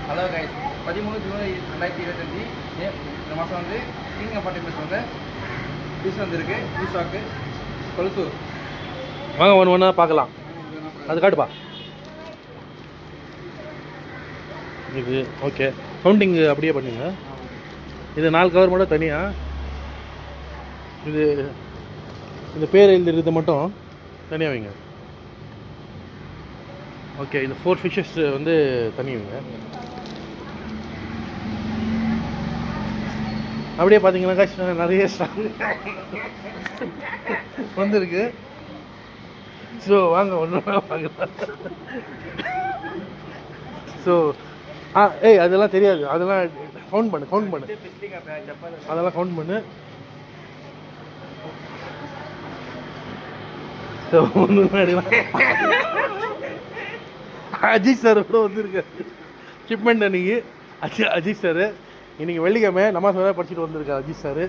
Hello guys, 13 July 2025 இந்த மாதம் வந்து கிங் அப்பார்ட்மெண்ட்ஸ் வந்து பீஸ் வந்திருக்கு. Piece stock Kolathur. வாங்க ஒன்று ஒன்றா பார்க்கலாம். அது காட்டுப்பா. இது ஓகே, கவுண்டிங் அப்படியே பண்ணுங்க. இது 4 கவர் மட்டும் தனியாக, இது இந்த பேர் எழுதுறது மட்டும் தனியாக வைங்க. ஓகே, இந்த 4 ஃபிஷ்ஷஸ் வந்து தனி வைங்க. அப்படியே பார்த்தீங்கன்னா நிறைய ஸ்டாக் வந்துருக்கு. ஸோ வாங்க ஒன்று பார்க்கலாம். ஸோ ஏய் அதெல்லாம் தெரியாது, அதெல்லாம் கவுண்ட் பண்ணு அதெல்லாம் கவுண்ட் பண்ணு. ஸோ ஒன்று அஜித் சார் கூட வந்துருக்காரு ஷிப்மெண்ட் அன்றைக்கி. அஜித் சார் இன்றைக்கி வெள்ளிக்கிழமை நமாஸ் வேறு படிச்சுட்டு வந்திருக்காரு அஜித் சார்.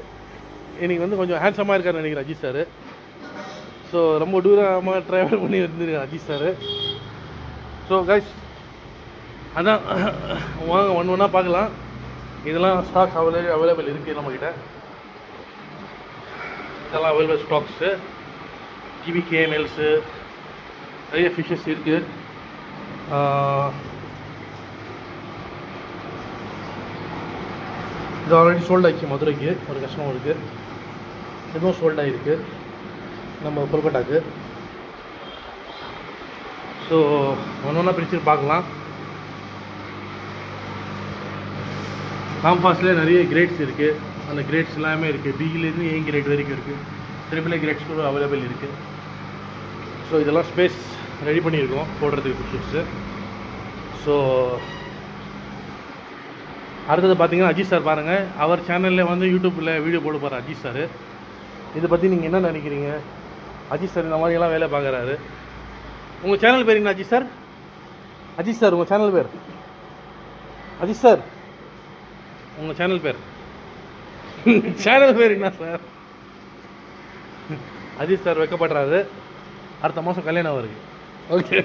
இன்றைக்கி வந்து கொஞ்சம் ஹேண்ட்ஸமாக இருக்காருன்னு நினைக்கிறேன் அஜித் சார். ஸோ ரொம்ப தூரமாக ட்ராவல் பண்ணி வந்துருக்காரு அஜித் சார். ஸோ கைஸ் அதான் வாங்க ஒன்று ஒன்றா பார்க்கலாம். இதெல்லாம் ஸ்டாக்ஸ் அவைலபிள் இருக்குது நம்மக்கிட்ட. இதெல்லாம் அவைலபிள் ஸ்டாக்ஸு, ஜிபிகே மெல்ஸு, நிறைய ஃபிஷ்ஷஸ் இருக்குது. இது ஆல்ரெடி சோல்ட் ஆகிடுச்சு மதுரைக்கு ஒரு கஸ்டமருக்கு. இதுவும் சோல்ட் ஆகிருக்கு நம்ம கொல்கட்டாக்கு. ஸோ ஒன்று ஒன்றா பிரித்து பார்க்கலாம். காம்பாஸ்லேயே நிறைய கிரேட்ஸ் இருக்குது. அந்த கிரேட்ஸ் எல்லாமே இருக்குது. பியிலேருந்து ஏ கிரேட் வரைக்கும் இருக்குது. ட்ரிபிள் கிரேட்ஸ் கூட அவைலபிள் இருக்குது. ஸோ இதெல்லாம் ஸ்பேஸ் ரெடி பண்ணியிருக்கோம் போடுறதுக்கு ஃபிஷ்ஷஸ்ஸு. ஸோ அடுத்தது பார்த்தீங்கன்னா அஜித் சார் பாருங்கள். அவர் சேனலில் வந்து யூடியூப்பில் வீடியோ போட போகிறார் அஜித் சார். இதை பற்றி நீங்கள் என்ன நினைக்கிறீங்க? அஜித் சார் இந்த மாதிரியெல்லாம் வேலை பார்க்குறாரு. உங்கள் சேனல் பேர் என்ன அஜித் சார்? அஜித் சார் உங்கள் சேனல் பேர்? அஜித் சார் உங்கள் சேனல் பேர் சேனல் பேர் என்ன சார்? அஜித் சார் வைக்கப்படுறாரு. அடுத்த மாதம் கல்யாணம் அவருக்கு. ஓகே.